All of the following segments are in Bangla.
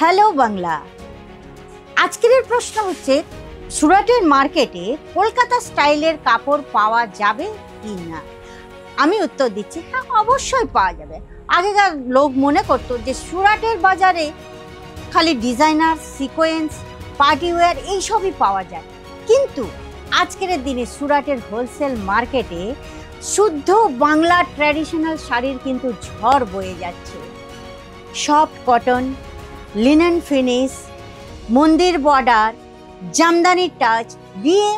হ্যালো বাংলা। আজকের প্রশ্ন হচ্ছে, সুরাটের মার্কেটে কলকাতা স্টাইলের কাপড় পাওয়া যাবে কি না? আমি উত্তর দিচ্ছি, হ্যাঁ অবশ্যই পাওয়া যাবে। আগেকার লোক মনে করতো যে সুরাটের বাজারে খালি ডিজাইনার, সিকোয়েন্স, পার্টিওয়্যার এইসবই পাওয়া যায়, কিন্তু আজকের দিনে সুরাটের হোলসেল মার্কেটে শুদ্ধ বাংলা ট্র্যাডিশনাল শাড়ির কিন্তু ঝড় বয়ে যাচ্ছে। সফট কটন, লিনেন ফিনিশ, মন্দির বর্ডার, জামদানি টাচ, বিয়ে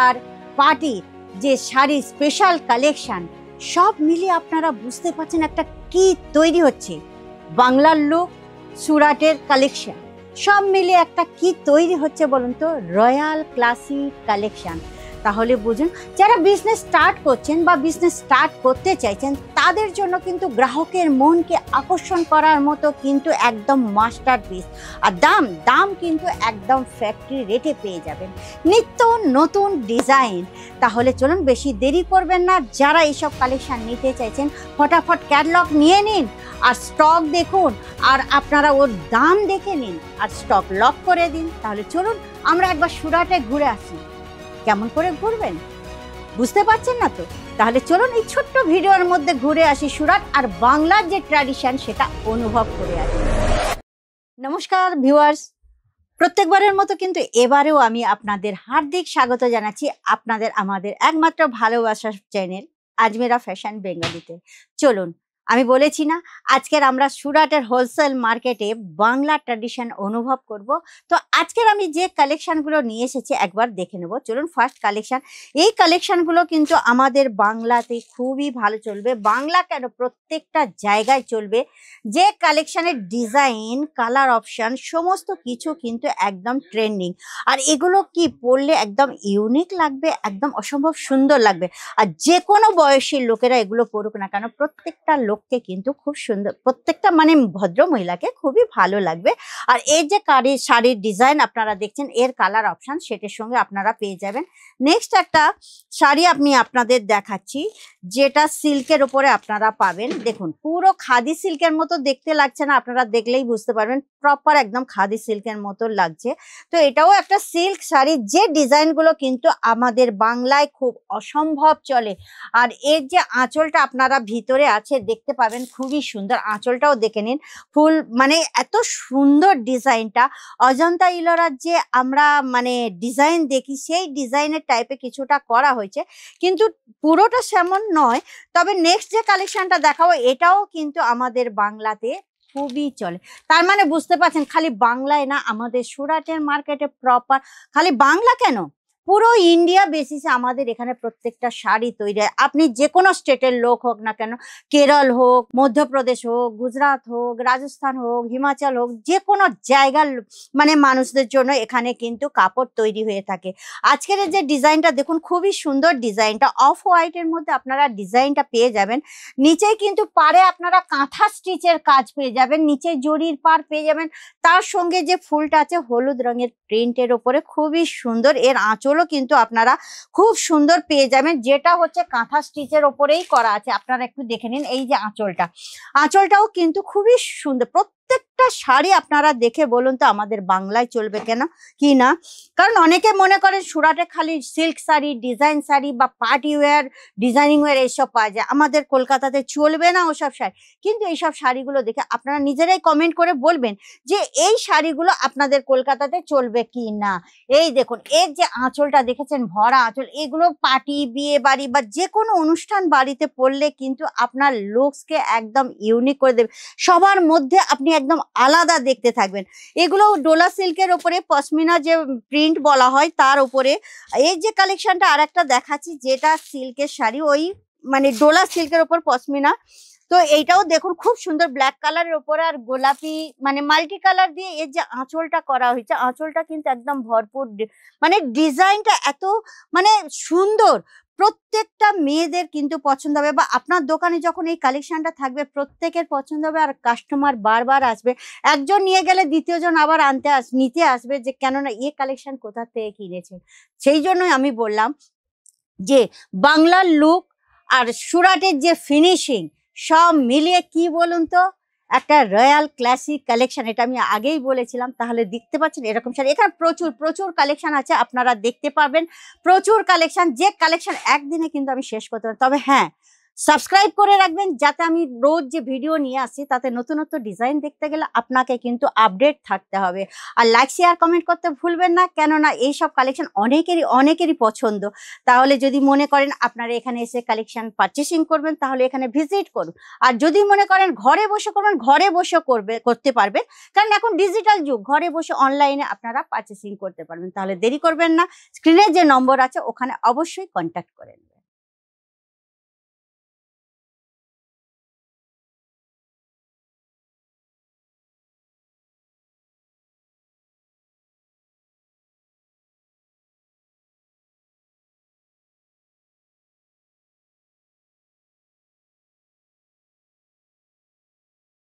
আর পার্টির যে শাড়ি স্পেশাল কালেকশন, সব মিলিয়ে আপনারা বুঝতে পারছেন একটা কি তৈরি হচ্ছে। বাংলার লুক, সুরাটের কালেকশন, সব মিলিয়ে একটা কি তৈরি হচ্ছে বলুন তো, রয়্যাল ক্লাসিক কালেকশন। তাহলে বুঝুন, যারা বিজনেস স্টার্ট করছেন বা বিজনেস স্টার্ট করতে চাইছেন তাদের জন্য কিন্তু গ্রাহকের মনকে আকর্ষণ করার মতো কিন্তু একদম মাস্টারপিস। আর দাম কিন্তু একদম ফ্যাক্টরি রেটে পেয়ে যাবেন, নিত্য নতুন ডিজাইন। তাহলে চলুন, বেশি দেরি করবেন না। যারা এইসব কালেকশন নিতে চাইছেন ফটাফট ক্যাটালগ নিয়ে নিন আর স্টক দেখুন, আর আপনারা ওর দাম দেখে নিন আর স্টক লক করে দিন। তাহলে চলুন আমরা একবার সুরাটে ঘুরে আসি। কেমন করে ঘুরবেন বুঝতে পারছেন না তো? তাহলে চলুন এই ছোট্ট ভিডিওর মধ্যে ঘুরে আসি সুরাট, আর বাংলার যে ট্র্যাডিশন সেটা অনুভব করে আসি। নমস্কার ভিউয়ার্স, প্রত্যেকবারের মতো কিন্তু এবারেও আমি আপনাদের হার্দিক স্বাগত জানাচ্ছি আপনাদের আমাদের একমাত্র ভালোবাসার চ্যানেল আজমেরা ফ্যাশন বেঙ্গলিতে। চলুন, আমি বলেছি না আজকের আমরা সুরাটের হোলসেল মার্কেটে বাংলা ট্র্যাডিশন অনুভব করব। তো আজকের আমি যে কালেকশনগুলো নিয়ে এসেছি একবার দেখে নেব। চলুন, ফার্স্ট কালেকশন। এই কালেকশনগুলো কিন্তু আমাদের বাংলাতে খুবই ভালো চলবে। বাংলা কেন, প্রত্যেকটা জায়গায় চলবে। যে কালেকশনের ডিজাইন, কালার অপশন সমস্ত কিছু কিন্তু একদম ট্রেন্ডিং। আর এগুলো কি পরলে একদম ইউনিক লাগবে, একদম অসম্ভব সুন্দর লাগবে। আর যে কোনো বয়সী লোকেরা এগুলো পরুক না কেন, প্রত্যেকটা লোককে কিন্তু খুব সুন্দর, প্রত্যেকটা মানে ভদ্র মহিলাকে খুবই ভালো লাগবে। আর এই যে শাড়ির ডিজাইন আপনারা দেখছেন, এর কালার অপশন সেটার সঙ্গে আপনারা পেয়ে যাবেন। নেক্সট একটা শাড়ি আমি আপনাদের দেখাচ্ছি, যেটা সিল্কের উপরে আপনারা পাবেন। দেখুন, পুরো খাদি সিল্কের মতো দেখতে লাগছে না? আপনারা দেখলেই বুঝতে পারবেন প্রপার একদম খাদি সিল্কের মতো লাগছে। তো এটাও একটা সিল্ক শাড়ি, যে ডিজাইনগুলো কিন্তু আমাদের বাংলায় খুব অসম্ভব চলে। আর এর যে আঁচলটা আপনারা ভিতরে আছে দেখতে পাবেন, খুবই সুন্দর। আঁচলটাও দেখে নিন, ফুল মানে এত সুন্দর ডিজাইনটা। অজন্তা ইলোরার যে আমরা মানে ডিজাইন দেখি, সেই ডিজাইনের টাইপে কিছুটা করা হয়েছে, কিন্তু পুরোটা সেমন নয়। তবে নেক্সট যে কালেকশনটা দেখাবো, এটাও কিন্তু আমাদের বাংলাতে খুবই চলে। তার মানে বুঝতে পারছেন, খালি বাংলায় না, আমাদের সুরাটের মার্কেটে প্রপার খালি বাংলা কেন, পুরো ইন্ডিয়া বেসিসে আমাদের এখানে প্রত্যেকটা শাড়ি তৈরি হয়। আপনি যে কোনো স্টেটের লোক হোক না কেন, কেরল হোক, মধ্যপ্রদেশ হোক, গুজরাট হোক, রাজস্থান হোক, হিমাচল হোক, যে কোনো জায়গার মানে মানুষদের জন্য এখানে কিন্তু কাপড় তৈরি হয়ে থাকে। আজকের যে ডিজাইনটা দেখুন, খুবই সুন্দর ডিজাইনটা। অফ হোয়াইটের মধ্যে আপনারা ডিজাইনটা পেয়ে যাবেন। নিচেই কিন্তু পাড়ে আপনারা কাঁথা স্টিচের কাজ পেয়ে যাবেন, নিচে জরির পাড় পেয়ে যাবেন। তার সঙ্গে যে ফুলটা আছে হলুদ রঙের প্রিন্টের ওপরে, খুবই সুন্দর। এর আঁচলও কিন্তু আপনারা খুব সুন্দর পেয়ে যাবেন, যেটা হচ্ছে কাঁথা স্টিচের ওপরেই করা আছে। আপনারা একটু দেখে নিন, এই যে আঁচলটাও কিন্তু খুবই সুন্দর। প্রত্যেকটা শাড়ি আপনারা দেখে বলুন তো আমাদের বাংলায় চলবে কেন কি না? কারণ অনেকে মনে করেন সুরাটে খালি সিল্ক শাড়ি, ডিজাইন শাড়ি বা পার্টি ওয়্যার, ডিজাইনিং ওয়্যার এইসব পাওয়া যায়, আমাদের কলকাতাতে চলবে না ওসব শাড়ি। কিন্তু এইসব শাড়িগুলো দেখে আপনারা নিজেরাই কমেন্ট করে বলবেন যে এই শাড়িগুলো আপনাদের কলকাতাতে চলবে কি না। এই দেখুন, এর যে আঁচলটা দেখেছেন, ভরা আঁচল, এগুলো পার্টি, বিয়ে বাড়ি বা যে কোনো অনুষ্ঠান বাড়িতে পরলে কিন্তু আপনার লুকসকে একদম ইউনিক করে দেবে। সবার মধ্যে আপনি একদম আলাদা দেখতে থাকবেন। এগুলো ডোলা সিল্কের ওপরে পশমিনা যে প্রিন্ট বলা হয় তার উপরে। এই যে কালেকশনটা আর একটা দেখাচ্ছি, যেটা সিল্কের শাড়ি, ওই মানে ডোলা সিল্কের ওপর পশমিনা। তো এইটাও দেখুন, খুব সুন্দর ব্ল্যাক কালারের উপরে আর গোলাপি মানে মাল্টি কালার দিয়ে এর যে আঁচলটা করা হয়েছে, আঁচলটা কিন্তু একদম ভরপুর, মানে ডিজাইনটা এত মানে সুন্দর, প্রত্যেকটা মেয়েদের কিন্তু পছন্দ হবে। বা আপনার দোকানে যখন এই কালেকশনটা থাকবে প্রত্যেকের পছন্দ হবে, আর কাস্টমার বারবার আসবে। একজন নিয়ে গেলে দ্বিতীয়জন আবার নিতে আসবে, যে কেননা এই কালেকশন কোথা থেকে কিনেছেন। সেই জন্যই আমি বললাম যে বাংলার লুক আর সুরাটের যে ফিনিশিং সব মিলিয়ে কি বলুন তো একটা রয়্যাল ক্লাসিক কালেকশন, এটা আমি আগেই বলেছিলাম। তাহলে দেখতে পাচ্ছেন এরকম শাড়ি, এখানে প্রচুর প্রচুর কালেকশন আছে, আপনারা দেখতে পাবেন প্রচুর কালেকশন। যে কালেকশন একদিনে কিন্তু আমি শেষ করতে পারি। তবে হ্যাঁ, সাবস্ক্রাইব করে রাখবেন, যাতে আমি রোজ যে ভিডিও নিয়ে আসি তাতে নতুন নতুন ডিজাইন দেখতে গেলে আপনাকে কিন্তু আপডেট থাকতে হবে। আর লাইক শেয়ার কমেন্ট করতে ভুলবেন না, কেননা এইসব কালেকশন অনেকেরই পছন্দ। তাহলে যদি মনে করেন আপনারা এখানে এসে কালেকশন পারচেসিং করবেন, তাহলে এখানে ভিজিট করুন। আর যদি মনে করেন ঘরে বসে করবেন, ঘরে বসে করতে পারবেন, কারণ এখন ডিজিটাল যুগ, ঘরে বসে অনলাইনে আপনারা পারচেসিং করতে পারবেন। তাহলে দেরি করবেন না, স্ক্রিনে যে নম্বর আছে ওখানে অবশ্যই কন্ট্যাক্ট করেন।